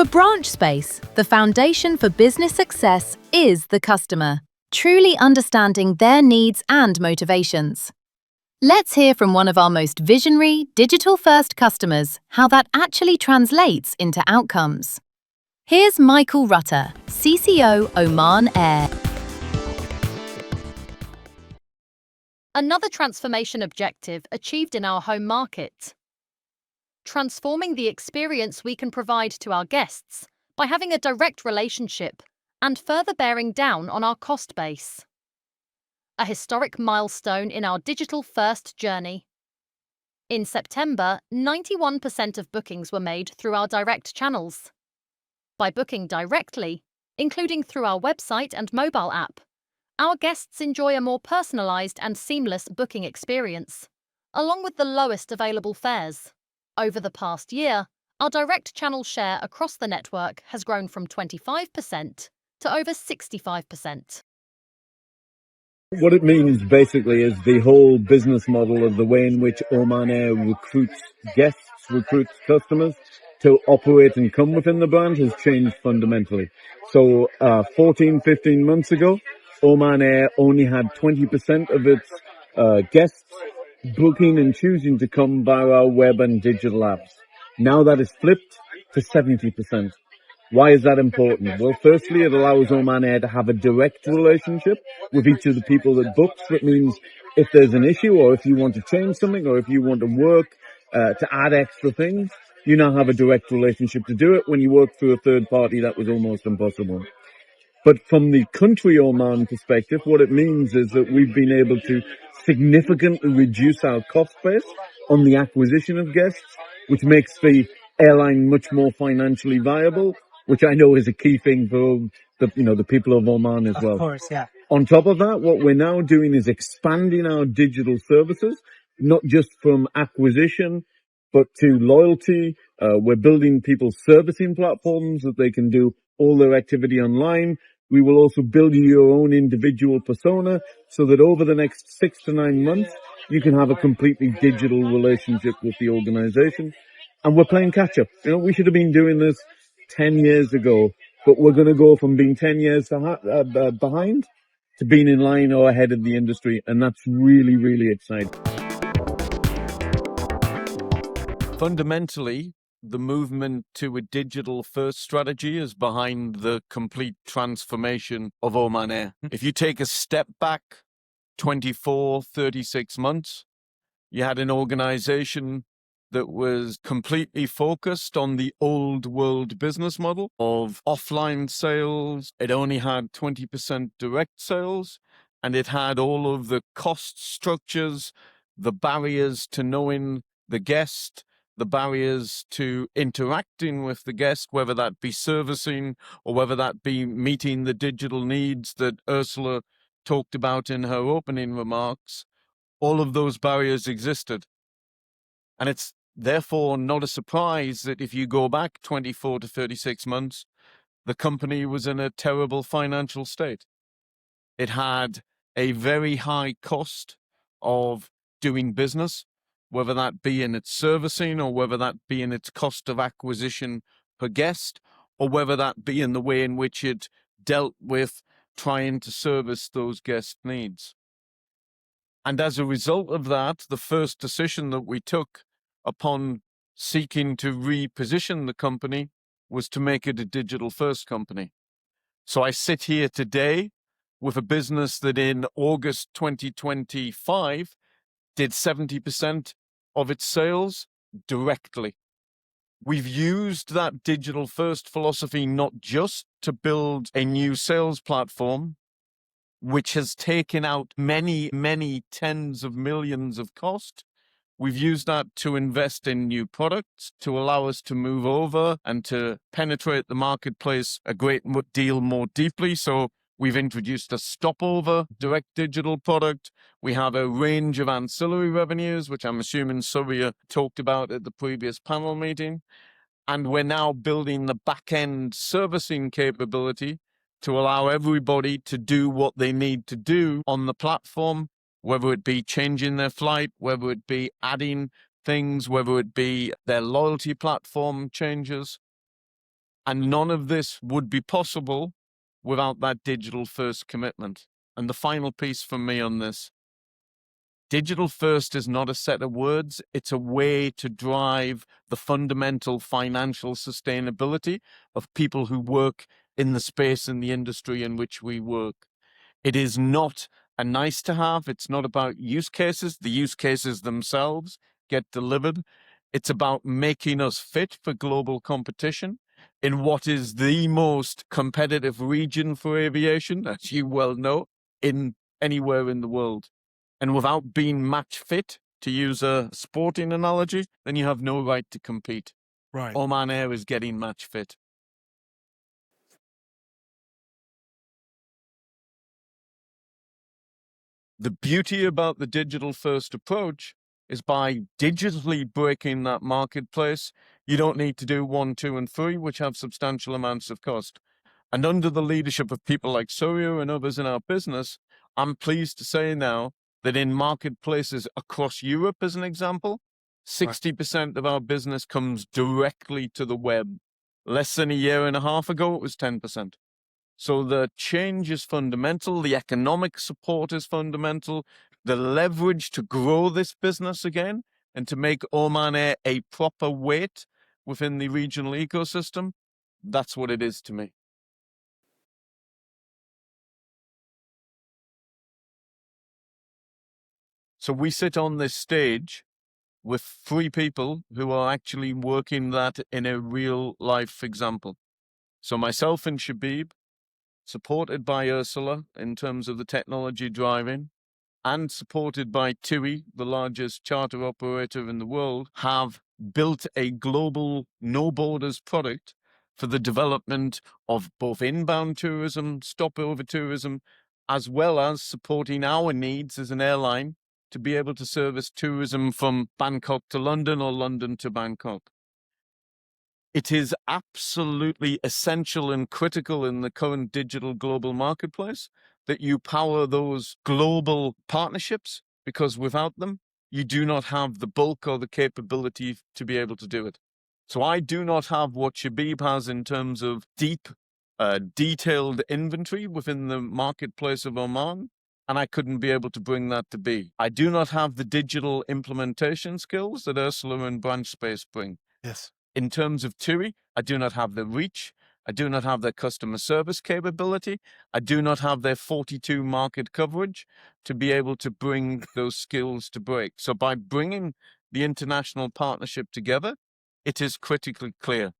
For Branchspace, the foundation for business success is the customer, truly understanding their needs and motivations. Let's hear from one of our most visionary, digital-first customers how that actually translates into outcomes. Here's Michael Rutter, CCO, Oman Air. Another transformation objective achieved in our home market. Transforming the experience we can provide to our guests by having a direct relationship and further bearing down on our cost base. A historic milestone in our digital-first journey. In September, 91% of bookings were made through our direct channels. By booking directly, including through our website and mobile app, our guests enjoy a more personalised and seamless booking experience, along with the lowest available fares. Over the past year, our direct channel share across the network has grown from 25% to over 65%. What it means basically is the whole business model of the way in which Oman Air recruits guests, recruits customers to operate and come within the brand has changed fundamentally. So 14, 15 months ago, Oman Air only had 20% of its guests booking and choosing to come via our web and digital apps. Now that is flipped to 70%. Why is that important? Well, firstly, it allows Oman Air to have a direct relationship with each of the people that books. That means if there's an issue or if you want to change something or if you want to work to add extra things, you now have a direct relationship to do it. When you work through a third party, that was almost impossible. But from the country Oman perspective, what it means is that we've been able to significantly reduce our cost base on the acquisition of guests, which makes the airline much more financially viable, which I know is a key thing for the people of Oman as well. Of course, yeah. On top of that, what we're now doing is expanding our digital services, not just from acquisition, but to loyalty. We're building people's servicing platforms that they can do all their activity online. We will also build you your own individual persona so that over the next 6 to 9 months, you can have a completely digital relationship with the organization. And we're playing catch up. We should have been doing this 10 years ago, but we're going to go from being 10 years behind to being in line or ahead of the industry. And that's really, really exciting. Fundamentally, the movement to a digital-first strategy is behind the complete transformation of Oman Air. If you take a step back 24, 36 months, you had an organization that was completely focused on the old world business model of offline sales. It only had 20% direct sales, and it had all of the cost structures, the barriers to knowing the guest, the barriers to interacting with the guest, whether that be servicing or whether that be meeting the digital needs that Ursula talked about in her opening remarks. All of those barriers existed. And it's therefore not a surprise that if you go back 24 to 36 months, the company was in a terrible financial state. It had a very high cost of doing business, whether that be in its servicing or whether that be in its cost of acquisition per guest, or whether that be in the way in which it dealt with trying to service those guest needs. And as a result of that, the first decision that we took upon seeking to reposition the company was to make it a digital-first company. So I sit here today with a business that in August 2025 did 70% of its sales directly. We've used that digital-first philosophy not just to build a new sales platform, which has taken out many, many tens of millions of cost. We've used that to invest in new products to allow us to move over and to penetrate the marketplace a great deal more deeply. So we've introduced a stopover direct digital product. We have a range of ancillary revenues, which I'm assuming Surya talked about at the previous panel meeting. And we're now building the backend servicing capability to allow everybody to do what they need to do on the platform, whether it be changing their flight, whether it be adding things, whether it be their loyalty platform changes. And none of this would be possible without that digital first commitment. And the final piece from me on this, digital first is not a set of words. It's a way to drive the fundamental financial sustainability of people who work in the space and the industry in which we work. It is not a nice to have. It's not about use cases. The use cases themselves get delivered. It's about making us fit for global competition in what is the most competitive region for aviation, as you well know, in anywhere in the world. And without being match fit, to use a sporting analogy, then you have no right to compete. Right. Oman Air is getting match fit. The beauty about the digital first approach is by digitally breaking that marketplace, you don't need to do 1, 2, and 3, which have substantial amounts of cost. And under the leadership of people like Surya and others in our business, I'm pleased to say now that in marketplaces across Europe, as an example, 60% of our business comes directly to the web. Less than a year and a half ago, it was 10%. So the change is fundamental. The economic support is fundamental. The leverage to grow this business again and to make Oman Air a proper weight within the regional ecosystem, that's what it is to me. So we sit on this stage with 3 people who are actually working that in a real life example. So myself and Shabib, supported by Ursula in terms of the technology driving, and supported by TUI, the largest charter operator in the world, have built a global no borders product for the development of both inbound tourism, stopover tourism, as well as supporting our needs as an airline to be able to service tourism from Bangkok to London or London to Bangkok. It is absolutely essential and critical in the current digital global marketplace that you power those global partnerships, because without them, you do not have the bulk or the capability to be able to do it. So I do not have what Shabib has in terms of deep, detailed inventory within the marketplace of Oman, and I couldn't be able to bring that to be. I do not have the digital implementation skills that Ursula and Branchspace bring. Yes. In terms of TUI, I do not have the reach. I do not have their customer service capability. I do not have their 42 market coverage to be able to bring those skills to break. So by bringing the international partnership together, it is critically clear.